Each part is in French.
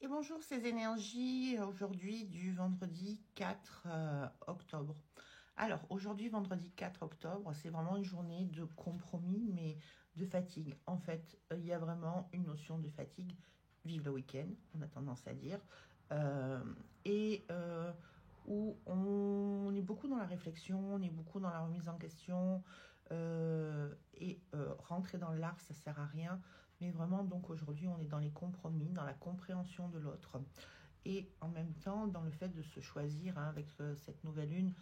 Et bonjour ces énergies, aujourd'hui du vendredi 4 octobre. Alors aujourd'hui vendredi 4 octobre, c'est vraiment une journée de compromis mais de fatigue. En fait, il y a vraiment une notion de fatigue. Vive le week-end, on a tendance à dire. Euh, et où on est beaucoup dans la réflexion, on est beaucoup dans la remise en question. Rentrer dans l'art, ça sert à rien. Mais vraiment, donc aujourd'hui, on est dans les compromis, dans la compréhension de l'autre. Et en même temps, dans le fait de se choisir avec cette nouvelle lune,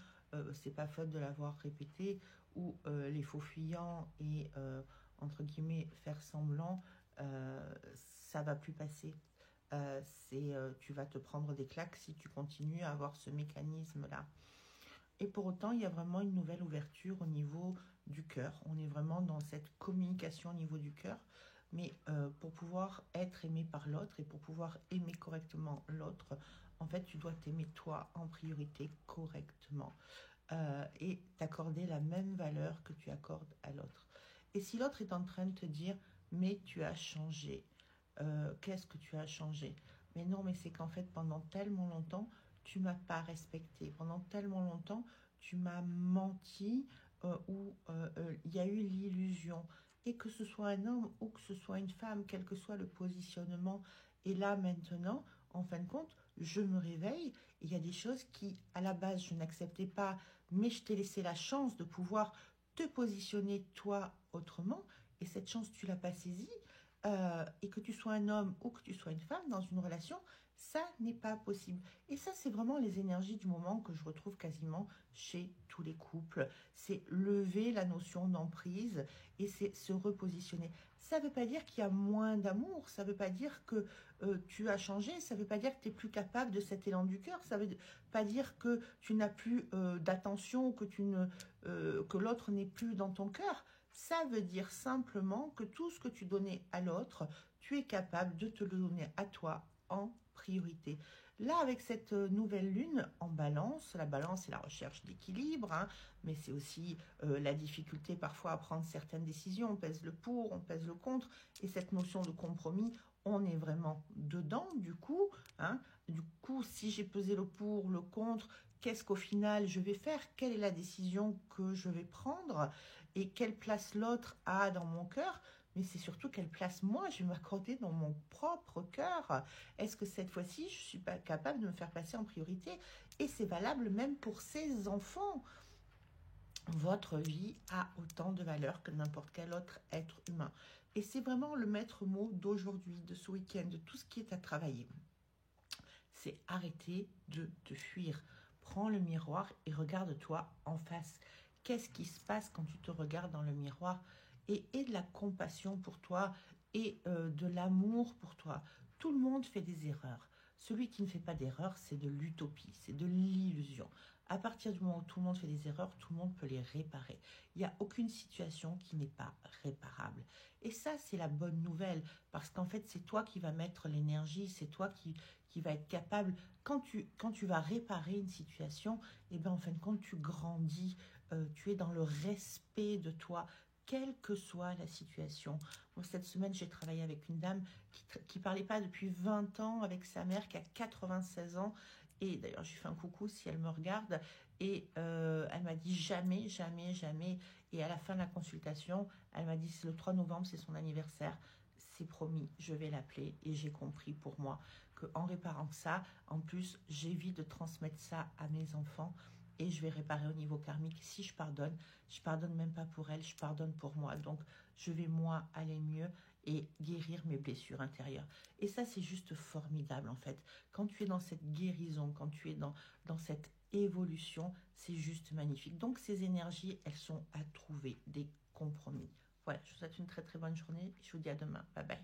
c'est pas faute de l'avoir répété, où les faux fuyants et entre guillemets faire semblant, ça va plus passer. Tu vas te prendre des claques si tu continues à avoir ce mécanisme-là. Et pour autant, il y a vraiment une nouvelle ouverture au niveau du cœur. On est vraiment dans cette communication au niveau du cœur. Mais pour pouvoir être aimé par l'autre et pour pouvoir aimer correctement l'autre, en fait, tu dois t'aimer toi en priorité correctement et t'accorder la même valeur que tu accordes à l'autre. Et si l'autre est en train de te dire, mais tu as changé, qu'est-ce que tu as changé? Mais non, mais c'est qu'en fait, pendant tellement longtemps, tu m'as pas respecté. Pendant tellement longtemps, tu m'as menti ou il y a eu l'illusion. Et que ce soit un homme ou que ce soit une femme, quel que soit le positionnement. Et là, maintenant, en fin de compte, je me réveille. Et il y a des choses qui, à la base, je n'acceptais pas, mais je t'ai laissé la chance de pouvoir te positionner toi autrement. Et cette chance, tu l'as pas saisie. Et que tu sois un homme ou que tu sois une femme dans une relation, ça n'est pas possible. Et ça, c'est vraiment les énergies du moment que je retrouve quasiment chez tous les couples. C'est lever la notion d'emprise et c'est se repositionner. Ça ne veut pas dire qu'il y a moins d'amour, ça ne veut pas dire que tu as changé, ça ne veut pas dire que tu n'es plus capable de cet élan du cœur, ça ne veut pas dire que tu n'as plus d'attention, que l'autre n'est plus dans ton cœur. Ça veut dire simplement que tout ce que tu donnais à l'autre, tu es capable de te le donner à toi en priorité. Là, avec cette nouvelle lune en balance, la balance c'est la recherche d'équilibre, hein, mais c'est aussi la difficulté parfois à prendre certaines décisions. On pèse le pour, on pèse le contre, et cette notion de compromis, on est vraiment dedans du coup. Hein. Du coup, si j'ai pesé le pour, le contre, qu'est-ce qu'au final je vais faire? Quelle est la décision que je vais prendre? Et quelle place l'autre a dans mon cœur? Mais c'est surtout quelle place moi je vais m'accorder dans mon propre cœur. Est-ce que cette fois-ci, je ne suis pas capable de me faire passer en priorité? Et c'est valable même pour ces enfants. Votre vie a autant de valeur que n'importe quel autre être humain. Et c'est vraiment le maître mot d'aujourd'hui, de ce week-end, de tout ce qui est à travailler. C'est arrêter de te fuir. Prends le miroir et regarde-toi en face. Qu'est-ce qui se passe quand tu te regardes dans le miroir? Et de la compassion pour toi et de l'amour pour toi. Tout le monde fait des erreurs. Celui qui ne fait pas d'erreurs, c'est de l'utopie, c'est de l'illusion. À partir du moment où tout le monde fait des erreurs, tout le monde peut les réparer. Il n'y a aucune situation qui n'est pas réparable. Et ça, c'est la bonne nouvelle, parce qu'en fait, c'est toi qui vas mettre l'énergie, c'est toi qui va être capable, quand tu vas réparer une situation, et ben en fin de compte, tu grandis, tu es dans le respect de toi, quelle que soit la situation. Moi, cette semaine, j'ai travaillé avec une dame qui parlait pas depuis 20 ans avec sa mère qui a 96 ans. Et d'ailleurs, je lui fais un coucou si elle me regarde. Et elle m'a dit jamais, jamais, jamais. Et à la fin de la consultation, elle m'a dit c'est le 3 novembre, c'est son anniversaire. C'est promis, je vais l'appeler. Et j'ai compris pour moi qu'en réparant ça, en plus, j'évite de transmettre ça à mes enfants et je vais réparer au niveau karmique. Si je pardonne même pas pour elle, je pardonne pour moi. Donc, je vais moi aller mieux et guérir mes blessures intérieures. Et ça, c'est juste formidable en fait. Quand tu es dans cette guérison, quand tu es dans cette évolution, c'est juste magnifique. Donc, ces énergies, elles sont à trouver des compromis. Voilà, je vous souhaite une très très bonne journée et je vous dis à demain. Bye bye.